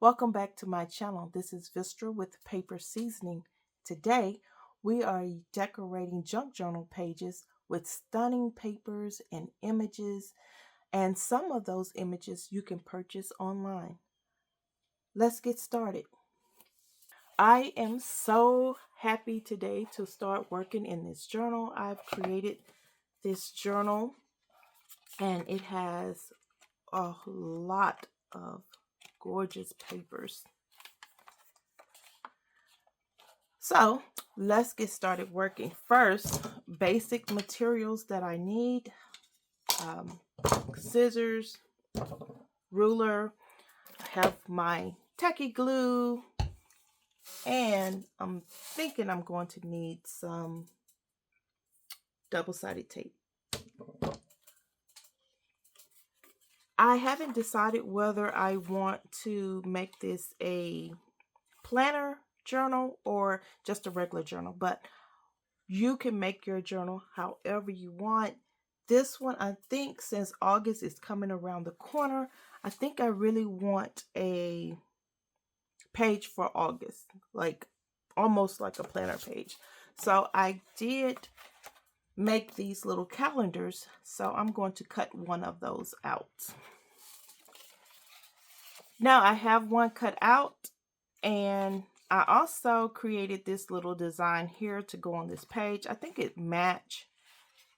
Welcome back to my channel. This is Vistra with Paper Seasoning. Today, we are decorating junk journal pages with stunning papers and images, and some of those images you can purchase online. Let's get started. I am so happy today to start working in this journal. I've created this journal and it has a lot of gorgeous papers. So let's get started working. First, basic materials that I need: scissors, ruler, I have my tacky glue, and I'm thinking I'm going to need some double-sided tape. I haven't decided whether I want to make this a planner journal or just a regular journal, but you can make your journal however you want. This one, I think, since August is coming around the corner, I think I really want a page for August, like almost like a planner page. So I did make these little calendars, so I'm going to cut one of those out. Now I have one cut out, and I also created this little design here to go on this page. I think it match.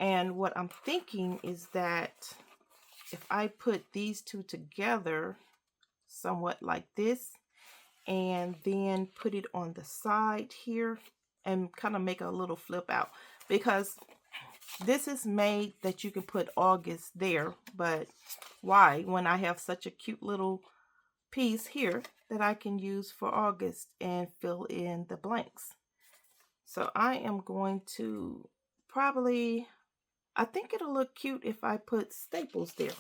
And what I'm thinking is that if I put these two together somewhat like this, and then put it on the side here and kind of make a little flip out, because this is made that you can put August there, but why when I have such a cute little piece here that I can use for August and fill in the blanks? So I am going to probably, I think it'll look cute if I put staples there.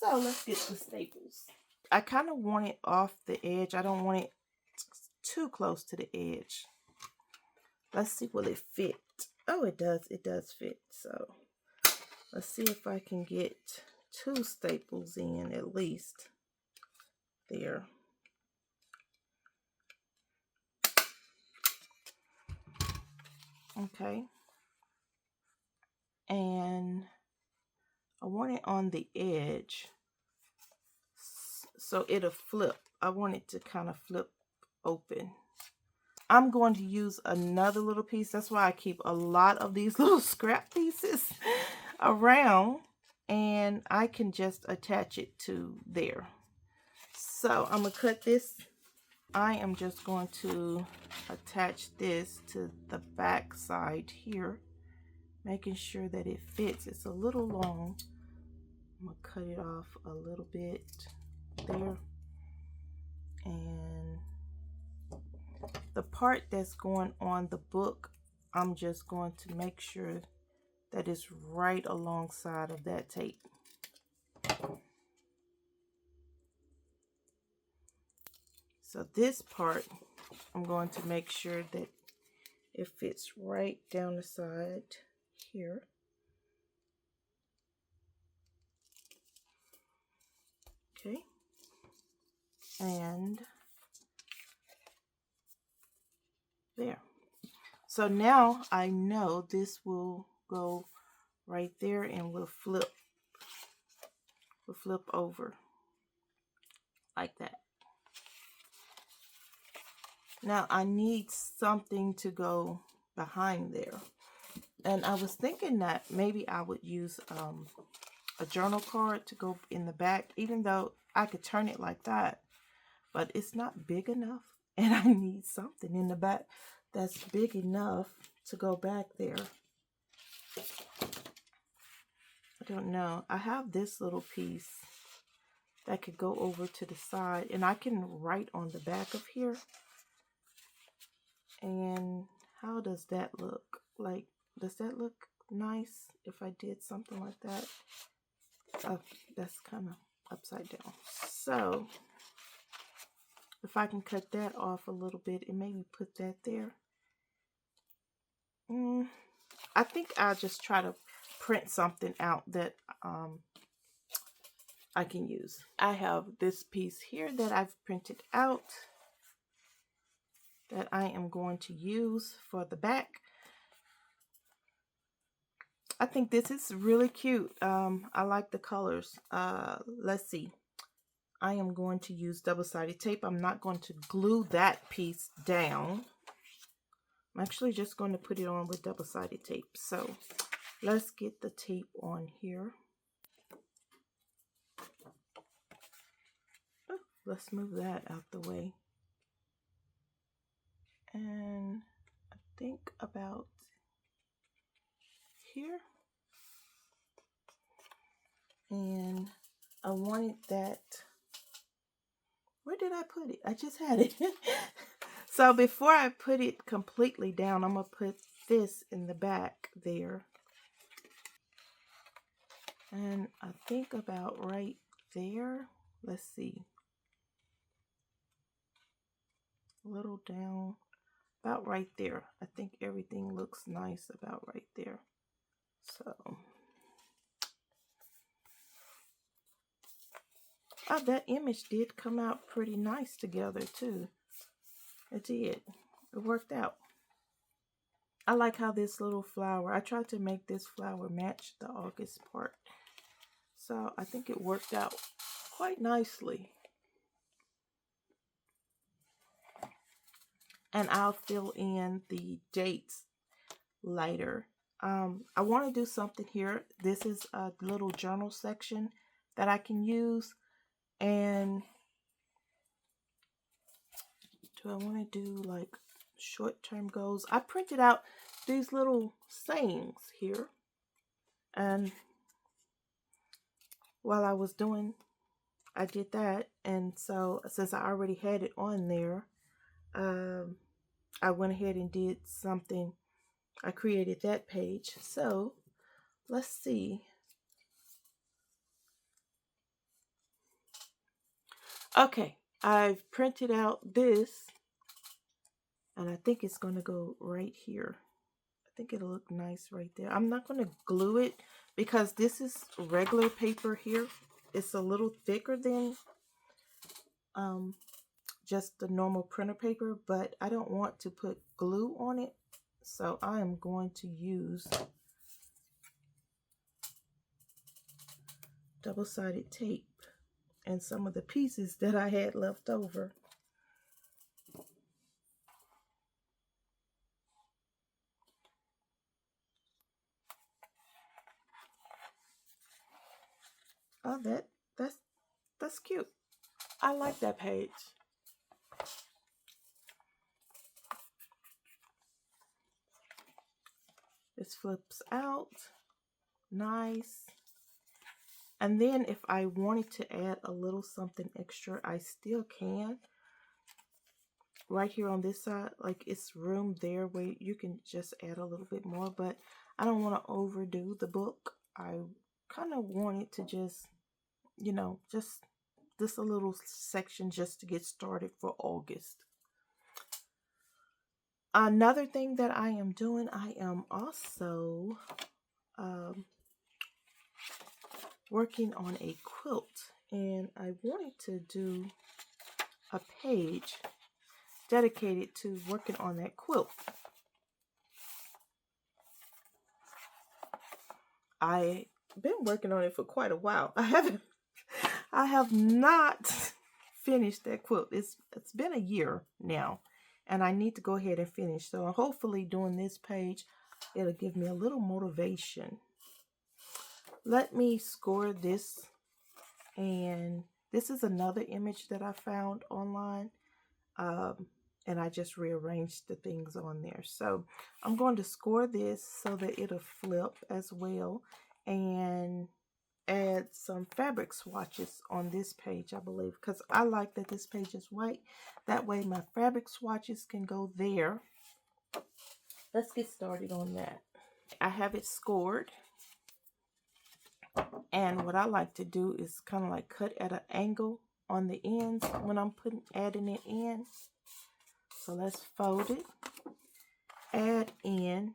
So let's get the staples. I kind of want it off the edge. I don't want it too close to the edge. Let's see, will it fit? Oh, it does. It does fit. So let's see if I can get two staples in at least. There. Okay. And I want it on the edge so it'll flip. I want it to kind of flip open. I'm going to use another little piece. That's why I keep a lot of these little scrap pieces around, and I can just attach it to there. So I'm going to cut this. I am just going to attach this to the back side here, making sure that it fits. It's a little long. I'm going to cut it off a little bit there. And the part that's going on the book, I'm just going to make sure that it's right alongside of that tape. So this part, I'm going to make sure that it fits right down the side here. Okay. And there. So now I know this will go right there and will flip over like that. Now I need something to go behind there. And I was thinking that maybe I would use a journal card to go in the back, even though I could turn it like that, but it's not big enough, and I need something in the back that's big enough to go back there. I don't know. I have this little piece that could go over to the side, and I can write on the back of here. And how does that look? Like, does that look nice if I did something like that? Oh, that's kind of upside down. So if I can cut that off a little bit and maybe put that there. I think I'll just try to print something out that I can use. I have this piece here that I've printed out that I am going to use for the back. I think this is really cute. I like the colors. Let's see. I am going to use double-sided tape. I'm not going to glue that piece down. I'm actually just going to put it on with double-sided tape. So let's get the tape on here. Oh, let's move that out the way. And I think about here. And I wanted that. Where did I put it? I just had it. So before I put it completely down, I'm going to put this in the back there. And I think about right there. Let's see. A little down. About right there. I think everything looks nice about right there. So. Oh, that image did come out pretty nice together too. It did. It worked out. I like how this little flower, I tried to make this flower match the August part. So I think it worked out quite nicely. And I'll fill in the dates later. I want to do something here. This is a little journal section that I can use. And do I want to do like short-term goals? I printed out these little sayings here. And while I was doing, I did that. And so since I already had it on there, I went ahead and did something. I created that page. So let's see. Okay, I've printed out this, and I think it's going to go right here. I think it'll look nice right there. I'm not going to glue it because this is regular paper here. It's a little thicker than just the normal printer paper, but I don't want to put glue on it. So I am going to use double-sided tape and some of the pieces that I had left over. Oh, that's cute. I like that page. This flips out. Nice. And then if I wanted to add a little something extra, I still can. Right here on this side, like it's room there where you can just add a little bit more, but I don't want to overdo the book. I kind of wanted to just, you know, just this a little section just to get started for August. Another thing that I am doing, I am also working on a quilt, and I wanted to do a page dedicated to working on that quilt. I've been working on it for quite a while. I have not finished that quilt. It's been a year now, and I need to go ahead and finish. So hopefully doing this page, it'll give me a little motivation. Let me score this, and this is another image that I found online, and I just rearranged the things on there. So I'm going to score this so that it'll flip as well, and add some fabric swatches on this page, I believe, because I like that this page is white. That way my fabric swatches can go there. Let's get started on that. I have it scored, and what I like to do is kind of like cut at an angle on the ends when I'm adding it in. So let's fold it, add in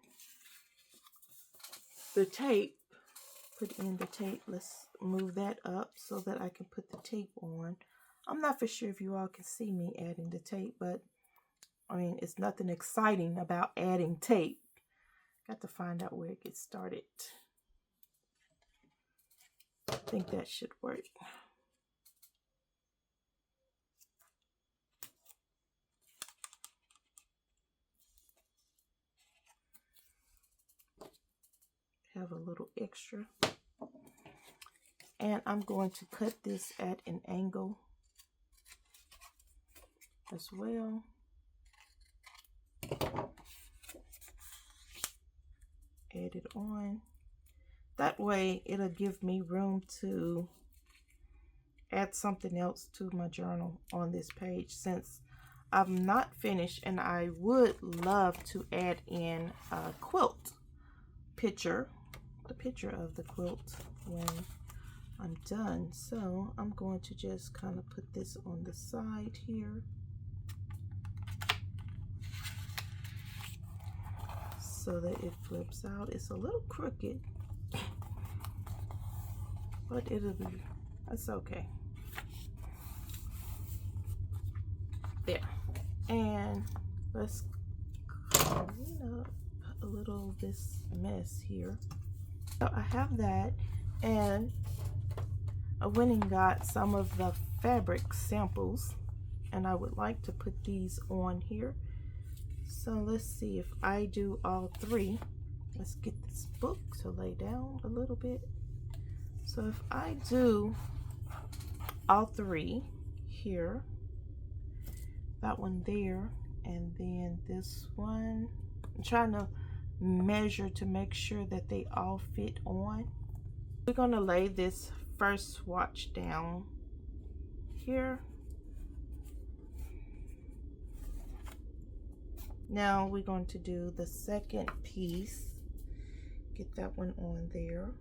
the tape, put in the tape. Let's move that up so that I can put the tape on. I'm not for sure if you all can see me adding the tape, but I mean, it's nothing exciting about adding tape. Got to find out where it gets started. I think that should work. Have a little extra. And I'm going to cut this at an angle as well. Add it on. That way it'll give me room to add something else to my journal on this page, since I'm not finished, and I would love to add in a quilt picture, the picture of the quilt when I'm done. So I'm going to just kind of put this on the side here. So that it flips out. It's a little crooked, but that's okay. There. And let's clean up a little of this mess here. So I have that, and I went and got some of the fabric samples, and I would like to put these on here. So let's see if I do all three. Let's get this book to lay down a little bit. So if I do all three here, that one there, and then this one, I'm trying to measure to make sure that they all fit on. We're going to lay this first swatch down here. Now we're going to do the second piece. Get that one on there.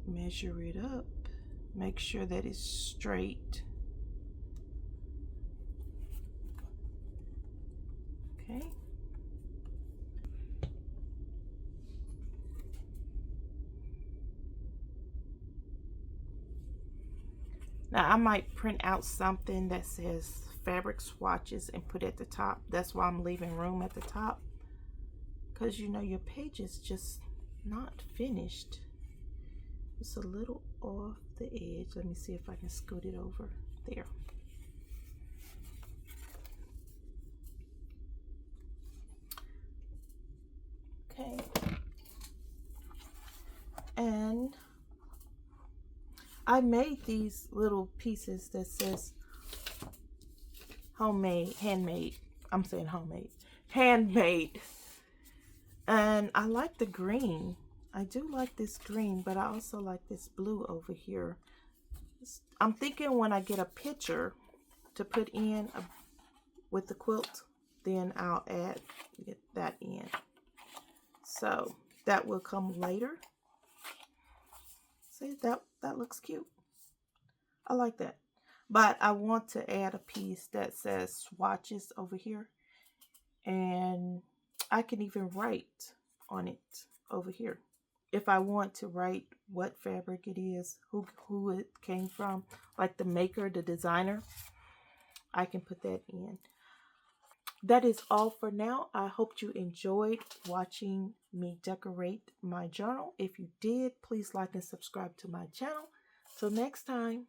Measure it up. Make sure that it's straight. Okay. Now I might print out something that says fabric swatches and put it at the top. That's why I'm leaving room at the top, because you know your page is just not finished. It's a little off the edge. Let me see if I can scoot it over there. Okay. And I made these little pieces that says homemade, handmade. I'm saying homemade, handmade. And I like the green. I do like this green, but I also like this blue over here. I'm thinking when I get a picture to put in with the quilt, then I'll get that in. So that will come later. See, that looks cute. I like that. But I want to add a piece that says swatches over here. And I can even write on it over here. If I want to write what fabric it is, who it came from, like the maker, the designer, I can put that in. That is all for now. I hope you enjoyed watching me decorate my journal. If you did, please like and subscribe to my channel. Till next time.